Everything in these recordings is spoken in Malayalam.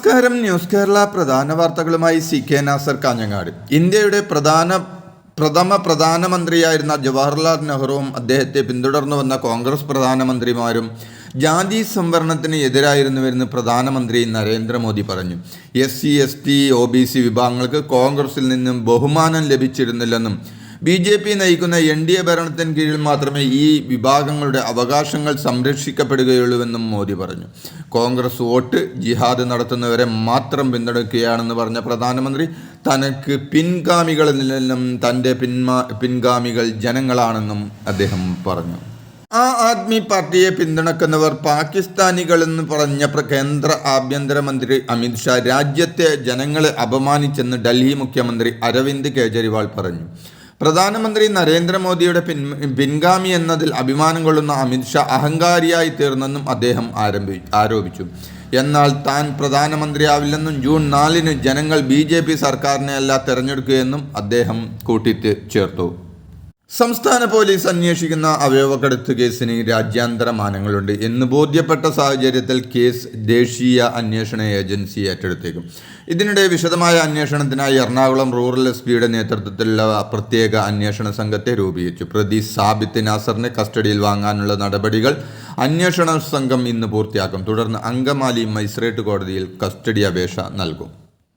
നമസ്കാരം. ന്യൂസ് കേരള പ്രധാന വാർത്തകളുമായി CK നാസർ കാഞ്ഞങ്ങാട്. ഇന്ത്യയുടെ പ്രഥമ പ്രധാനമന്ത്രിയായിരുന്ന ജവഹർലാൽ നെഹ്റുവും അദ്ദേഹത്തെ പിന്തുടർന്നു വന്ന കോൺഗ്രസ് പ്രധാനമന്ത്രിമാരും ജാതി സംവരണത്തിന് എതിരായിരുന്നുവെന്ന് പ്രധാനമന്ത്രി നരേന്ദ്രമോദി പറഞ്ഞു. SC, ST, OBC വിഭാഗങ്ങൾക്ക് കോൺഗ്രസിൽ നിന്നും ബഹുമാനം ലഭിച്ചിരുന്നില്ലെന്നും BJP നയിക്കുന്ന NDA ഭരണത്തിന് കീഴിൽ മാത്രമേ ഈ വിഭാഗങ്ങളുടെ അവകാശങ്ങൾ സംരക്ഷിക്കപ്പെടുകയുള്ളൂവെന്നും മോദി പറഞ്ഞു. കോൺഗ്രസ് വോട്ട് ജിഹാദ് നടത്തുന്നവരെ മാത്രം പിന്തുണയ്ക്കുകയാണെന്ന് പറഞ്ഞ പ്രധാനമന്ത്രി തനക്ക് പിൻഗാമികളില്ലെന്നും തൻ്റെ പിൻഗാമികൾ ജനങ്ങളാണെന്നും അദ്ദേഹം പറഞ്ഞു. ആദ്മി പാർട്ടിയെ പിന്തുണക്കുന്നവർ പാകിസ്ഥാനികളെന്ന് പറഞ്ഞ കേന്ദ്ര ആഭ്യന്തരമന്ത്രി അമിത്ഷാ രാജ്യത്തെ ജനങ്ങളെ അപമാനിച്ചെന്ന് ഡൽഹി മുഖ്യമന്ത്രി അരവിന്ദ് കെജ്രിവാൾ പറഞ്ഞു. പ്രധാനമന്ത്രി നരേന്ദ്രമോദിയുടെ പിൻഗാമി എന്നതിൽ അഭിമാനം കൊള്ളുന്ന അമിത്ഷാ അഹങ്കാരിയായി തീർന്നെന്നും അദ്ദേഹം ആരോപിച്ചു. എന്നാൽ താൻ പ്രധാനമന്ത്രിയാവില്ലെന്നും ജൂൺ 4 ജനങ്ങൾ BJP സർക്കാരിനെയല്ല തെരഞ്ഞെടുക്കുകയെന്നും അദ്ദേഹം കൂട്ടിച്ചേർത്തു. സംസ്ഥാന പോലീസ് അന്വേഷിക്കുന്ന അവയവക്കടത്ത് കേസിന് രാജ്യാന്തര മാനങ്ങളുണ്ട് എന്ന് ബോധ്യപ്പെട്ട സാഹചര്യത്തിൽ കേസ് ദേശീയ അന്വേഷണ ഏജൻസി ഏറ്റെടുത്തേക്കും. ഇതിനിടെ വിശദമായ അന്വേഷണത്തിനായി എറണാകുളം റൂറൽ SPയുടെ നേതൃത്വത്തിലുള്ള പ്രത്യേക അന്വേഷണ സംഘത്തെ രൂപീകരിച്ചു. പ്രതി സാബിത്ത് നാസറിനെ കസ്റ്റഡിയിൽ വാങ്ങാനുള്ള നടപടികൾ അന്വേഷണ സംഘം ഇന്ന് പൂർത്തിയാക്കും. തുടർന്ന് അങ്കമാലി മജിസ്ട്രേറ്റ് കോടതിയിൽ കസ്റ്റഡി അപേക്ഷ നൽകും.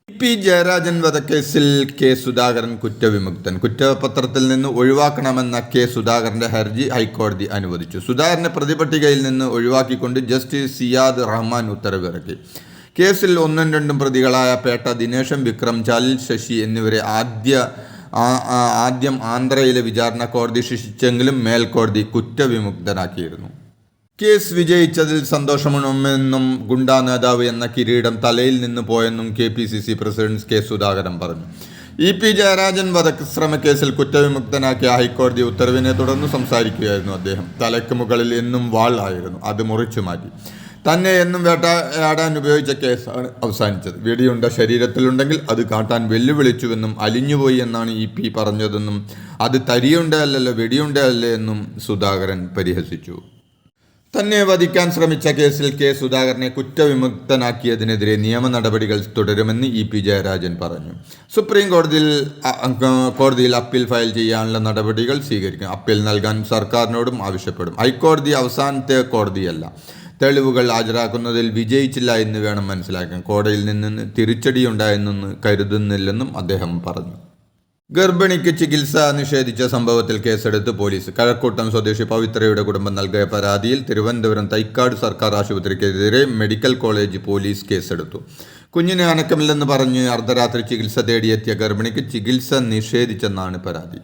P. ജയരാജൻ വധക്കേസിൽ K. സുധാകരൻ കുറ്റവിമുക്തൻ. കുറ്റപത്രത്തിൽ നിന്ന് ഒഴിവാക്കണമെന്ന K. സുധാകരന്റെ ഹർജി ഹൈക്കോടതി അനുവദിച്ചു. സുധാകരനെ പ്രതിപട്ടികയിൽ നിന്ന് ഒഴിവാക്കിക്കൊണ്ട് ജസ്റ്റിസ് സിയാദ് റഹ്മാൻ ഉത്തരവിറക്കി. കേസിൽ 1ഉം 2ഉം പ്രതികളായ പേട്ട ദിനേശൻ, വിക്രം, ചാലിൽ ശശി എന്നിവരെ ആദ്യം ആന്ധ്രയിലെ വിചാരണ കോടതി ശിക്ഷിച്ചെങ്കിലും മേൽക്കോടതി കുറ്റവിമുക്തനാക്കിയിരുന്നു. കേസ് വിജയിച്ചതിൽ സന്തോഷമെന്നും ഗുണ്ടാ നേതാവ് എന്ന കിരീടം തലയിൽ നിന്ന് പോയെന്നും KPCC പ്രസിഡന്റ് K. സുധാകരൻ പറഞ്ഞു. P. ജയരാജൻ വധശ്രമക്കേസിൽ കുറ്റവിമുക്തനാക്കിയ ഹൈക്കോടതി ഉത്തരവിനെ തുടർന്ന് സംസാരിക്കുകയായിരുന്നു അദ്ദേഹം. തലയ്ക്ക് മുകളിൽ എന്നും വാൾ ആയിരുന്നു, അത് മുറിച്ചു മാറ്റി. തന്നെ എന്നും വേട്ടയാടാൻ ഉപയോഗിച്ച കേസാണ് അവസാനിച്ചത്. വെടിയുണ്ട ശരീരത്തിലുണ്ടെങ്കിൽ അത് കാട്ടാൻ വെല്ലുവിളിച്ചുവെന്നും അലിഞ്ഞുപോയി എന്നാണ് P പറഞ്ഞതെന്നും അത് തരിയുണ്ടല്ലോ വെടിയുണ്ടല്ലേ എന്നും സുധാകരൻ പരിഹസിച്ചു. തന്നെ വധിക്കാൻ ശ്രമിച്ച കേസിൽ K. സുധാകരനെ കുറ്റവിമുക്തനാക്കിയതിനെതിരെ നിയമ നടപടികൾ തുടരുമെന്ന് P. ജയരാജൻ പറഞ്ഞു. സുപ്രീം കോടതിയിൽ അപ്പീൽ ഫയൽ ചെയ്യാനുള്ള നടപടികൾ സ്വീകരിക്കും. അപ്പീൽ നൽകാൻ സർക്കാരിനോടും ആവശ്യപ്പെടും. ഹൈക്കോടതി അവസാനത്തെ കോടതിയല്ല. തെളിവുകൾ ഹാജരാക്കുന്നതിൽ വിജയിച്ചില്ല എന്ന് വേണം മനസ്സിലാക്കാൻ. കോടതിയിൽ നിന്ന് തിരിച്ചടിയുണ്ടായെന്ന് കരുതുന്നില്ലെന്നും അദ്ദേഹം പറഞ്ഞു. ഗർഭിണിക്ക് ചികിത്സ നിഷേധിച്ച സംഭവത്തിൽ കേസെടുത്ത് പോലീസ്. കഴക്കൂട്ടം സ്വദേശി പവിത്രയുടെ കുടുംബം നൽകിയ പരാതിയിൽ തിരുവനന്തപുരം തൈക്കാട് സർക്കാർ ആശുപത്രിക്കെതിരെ മെഡിക്കൽ കോളേജ് പോലീസ് കേസെടുത്തു. കുഞ്ഞിന് അനക്കമില്ലെന്ന് പറഞ്ഞ് അർദ്ധരാത്രി ചികിത്സ തേടിയെത്തിയ ഗർഭിണിക്ക് ചികിത്സ നിഷേധിച്ചെന്നാണ് പരാതി.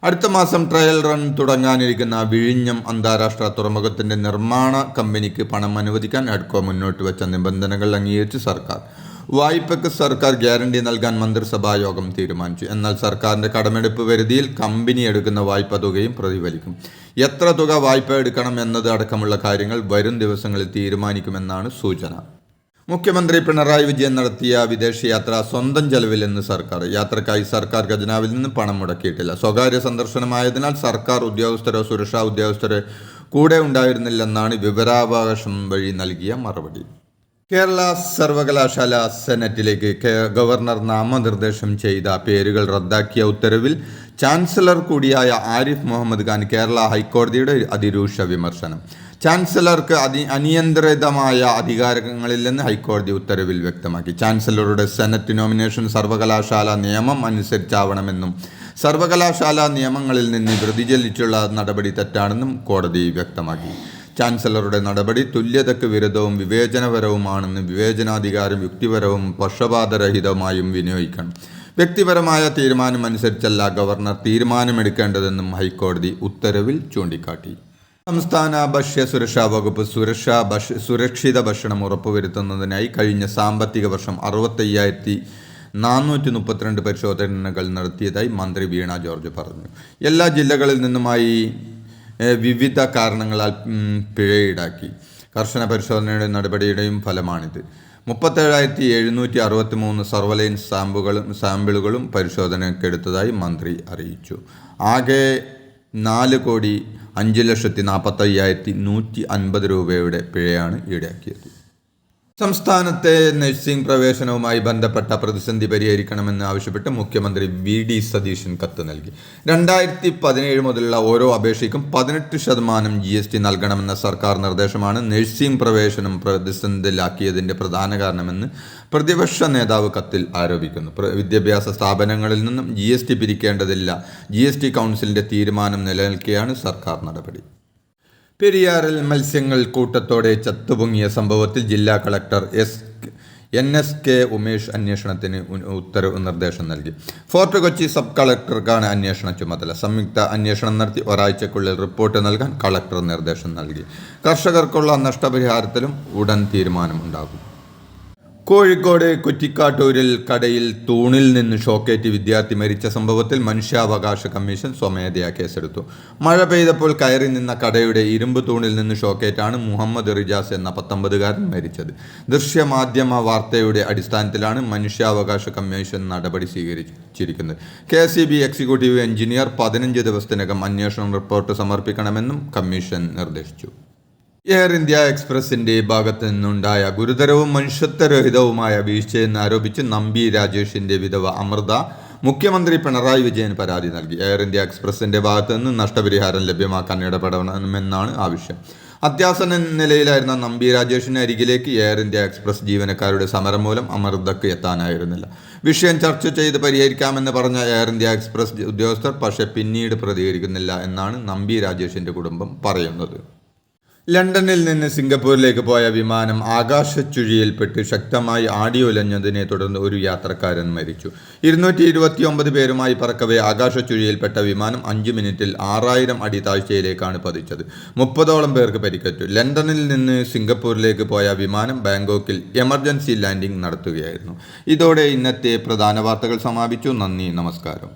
അടുത്ത മാസം ട്രയൽ റൺ തുടങ്ങാനിരിക്കുന്ന വിഴിഞ്ഞം അന്താരാഷ്ട്ര തുറമുഖത്തിന്റെ നിർമ്മാണ കമ്പനിക്ക് പണം അനുവദിക്കാൻ എഡ്കോ മുന്നോട്ട് വെച്ച നിബന്ധനകൾ അംഗീകരിച്ച് സർക്കാർ. വായ്പയ്ക്ക് സർക്കാർ ഗ്യാരണ്ടി നൽകാൻ മന്ത്രിസഭാ യോഗം തീരുമാനിച്ചു. എന്നാൽ സർക്കാരിന്റെ കടമെടുപ്പ് പരിധിയിൽ കമ്പനി എടുക്കുന്ന വായ്പ തുകയും പ്രതിഫലിക്കും. എത്ര തുക വായ്പ എടുക്കണം എന്നത് അടക്കമുള്ള കാര്യങ്ങൾ വരും ദിവസങ്ങളിൽ തീരുമാനിക്കുമെന്നാണ് സൂചന. മുഖ്യമന്ത്രി പിണറായി വിജയൻ നടത്തിയ വിദേശയാത്ര സ്വന്തം ചെലവിലെന്ന് സർക്കാർ. യാത്രക്കായി സർക്കാർ ഖജനാവിൽ നിന്ന് പണം മുടക്കിയിട്ടില്ല. സ്വകാര്യ സന്ദർശനമായതിനാൽ സർക്കാർ ഉദ്യോഗസ്ഥരോ സുരക്ഷാ ഉദ്യോഗസ്ഥരോ കൂടെ ഉണ്ടായിരുന്നില്ലെന്നാണ് വിവരാവകാശം വഴി നൽകിയ മറുപടി. കേരള സർവകലാശാല സെനറ്റിലേക്ക് ഗവർണർ നാമനിർദ്ദേശം ചെയ്ത പേരുകൾ റദ്ദാക്കിയ ഉത്തരവിൽ ചാൻസലർ കൂടിയായ ആരിഫ് മുഹമ്മദ് ഖാൻ കേരള ഹൈക്കോടതിയുടെ അതിരൂക്ഷ വിമർശനം. ചാൻസലർക്ക് അനിയന്ത്രിതമായ അധികാരങ്ങളില്ലെന്ന് ഹൈക്കോടതി ഉത്തരവിൽ വ്യക്തമാക്കി. ചാൻസലറുടെ സെനറ്റ് നോമിനേഷൻ സർവകലാശാല നിയമം അനുസരിച്ചാവണമെന്നും സർവകലാശാല നിയമങ്ങളിൽ നിന്ന് വ്യതിചലിച്ചുള്ള നടപടി തെറ്റാണെന്നും കോടതി വ്യക്തമാക്കി. ചാൻസലറുടെ നടപടി തുല്യതയ്ക്ക് വിരുദ്ധവും വിവേചനപരവുമാണെന്ന് വിവേചനാധികാരം യുക്തിപരവും പക്ഷപാതരഹിതമായും വിനിയോഗിക്കണം. വ്യക്തിപരമായ തീരുമാനം അനുസരിച്ചല്ല ഗവർണർ തീരുമാനമെടുക്കേണ്ടതെന്നും ഹൈക്കോടതി ഉത്തരവിൽ ചൂണ്ടിക്കാട്ടി. സംസ്ഥാന ഭക്ഷ്യസുരക്ഷാ വകുപ്പ് സുരക്ഷിത ഭക്ഷണം ഉറപ്പുവരുത്തുന്നതിനായി കഴിഞ്ഞ സാമ്പത്തിക വർഷം 65,432 പരിശോധനകൾ നടത്തിയതായി മന്ത്രി വീണ ജോർജ് പറഞ്ഞു. എല്ലാ ജില്ലകളിൽ നിന്നുമായി വിവിധ കാരണങ്ങളാൽ പിഴ ഈടാക്കി. കർശന പരിശോധനയുടെ നടപടിയുടെയും ഫലമാണിത്. 37,763 സർവലൈൻസ് സാമ്പിളുകളും പരിശോധനയ്ക്കെടുത്തതായി മന്ത്രി അറിയിച്ചു. ആകെ 4,05,45,150 രൂപയുടെ പിഴയാണ് ഈടാക്കിയത്. സംസ്ഥാനത്തെ നഴ്സിംഗ് പ്രവേശനവുമായി ബന്ധപ്പെട്ട പ്രതിസന്ധി പരിഹരിക്കണമെന്ന് ആവശ്യപ്പെട്ട് മുഖ്യമന്ത്രി വി.ഡി. സതീശൻ കത്ത് നൽകി. 2017 മുതലുള്ള ഓരോ അപേക്ഷയ്ക്കും 18% GST നൽകണമെന്ന സർക്കാർ നിർദ്ദേശമാണ് നഴ്സിംഗ് പ്രവേശനം പ്രതിസന്ധിയിലാക്കിയതിന്റെ പ്രധാന കാരണമെന്ന് പ്രതിപക്ഷ നേതാവ് കത്തിൽ ആരോപിക്കുന്നു. വിദ്യാഭ്യാസ സ്ഥാപനങ്ങളിൽ നിന്നും GST പിരിക്കേണ്ടതില്ല. GST കൗൺസിലിന്റെ തീരുമാനം നിലനിൽക്കെയാണ് സർക്കാർ നടപടി. പെരിയാറിൽ മത്സ്യങ്ങൾ കൂട്ടത്തോടെ ചത്തുപൊങ്ങിയ സംഭവത്തിൽ ജില്ലാ കളക്ടർ NSK ഉമേഷ് അന്വേഷണത്തിന് നിർദ്ദേശം നൽകി. ഫോർട്ട് കൊച്ചി സബ് കളക്ടർക്കാണ് അന്വേഷണ ചുമതല. സംയുക്ത അന്വേഷണം നടത്തി ഒരാഴ്ചക്കുള്ളിൽ റിപ്പോർട്ട് നൽകാൻ കളക്ടർ നിർദ്ദേശം നൽകി. കർഷകർക്കുള്ള നഷ്ടപരിഹാരത്തിലും ഉടൻ തീരുമാനമുണ്ടാകും. കോഴിക്കോട് കുറ്റിക്കാട്ടൂരിൽ കടയിൽ തൂണിൽ നിന്ന് ഷോക്കേറ്റ് വിദ്യാർത്ഥി മരിച്ച സംഭവത്തിൽ മനുഷ്യാവകാശ കമ്മീഷൻ സ്വമേധയാ കേസെടുത്തു. മഴ പെയ്തപ്പോൾ കയറി നിന്ന കടയുടെ ഇരുമ്പ് തൂണിൽ നിന്ന് ഷോക്കേറ്റാണ് മുഹമ്മദ് റിജാസ് എന്ന 19-കാരൻ മരിച്ചത്. ദൃശ്യമാധ്യമ വാർത്തയുടെ അടിസ്ഥാനത്തിലാണ് മനുഷ്യാവകാശ കമ്മീഷൻ നടപടി സ്വീകരിച്ചിരിക്കുന്നത്. KCB എക്സിക്യൂട്ടീവ് എഞ്ചിനീയർ 15 ദിവസത്തിനകം അന്വേഷണ റിപ്പോർട്ട് സമർപ്പിക്കണമെന്നും കമ്മീഷൻ നിർദ്ദേശിച്ചു. എയർ ഇന്ത്യ എക്സ്പ്രസിന്റെ ഭാഗത്തു നിന്നുണ്ടായ ഗുരുതരവും മനുഷ്യത്വരഹിതവുമായ വീഴ്ചയെന്ന് ആരോപിച്ച് നമ്പി രാജേഷിന്റെ വിധവ അമൃത മുഖ്യമന്ത്രി പിണറായി വിജയന് പരാതി നൽകി. എയർ ഇന്ത്യ എക്സ്പ്രസിന്റെ ഭാഗത്തു നിന്ന് നഷ്ടപരിഹാരം ലഭ്യമാക്കാൻ ഇടപെടണമെന്നാണ് ആവശ്യം. അത്യാസന്ന നിലയിലായിരുന്ന നമ്പി രാജേഷിന് അരികിലേക്ക് എയർ ഇന്ത്യ എക്സ്പ്രസ് ജീവനക്കാരുടെ സമരം മൂലം അമൃതക്ക് എത്താനായിരുന്നില്ല. വിഷയം ചർച്ച ചെയ്ത് പരിഹരിക്കാമെന്ന് പറഞ്ഞ എയർ ഇന്ത്യ എക്സ്പ്രസ് ഉദ്യോഗസ്ഥർ പക്ഷേ പിന്നീട് പ്രതികരിക്കുന്നില്ല എന്നാണ് നമ്പി രാജേഷിന്റെ കുടുംബം പറയുന്നത്. ലണ്ടനിൽ നിന്ന് സിംഗപ്പൂരിലേക്ക് പോയ വിമാനം ആകാശച്ചുഴിയിൽപ്പെട്ട് ശക്തമായി ആടിയുലഞ്ഞതിനെ തുടർന്ന് ഒരു യാത്രക്കാരൻ മരിച്ചു. 229 പേരുമായി പറക്കവേ ആകാശച്ചുഴിയിൽപ്പെട്ട വിമാനം 5 മിനിറ്റിൽ 6000 അടി താഴ്ചയിലേക്കാണ് പതിച്ചത്. 30ഓളം പേർക്ക് പരിക്കേറ്റു. ലണ്ടനിൽ നിന്ന് സിംഗപ്പൂരിലേക്ക് പോയ വിമാനം ബാങ്കോക്കിൽ എമർജൻസി ലാൻഡിംഗ് നടത്തുകയായിരുന്നു. ഇതോടെ ഇന്നത്തെ പ്രധാന വാർത്തകൾ സമാപിച്ചു. നന്ദി, നമസ്കാരം.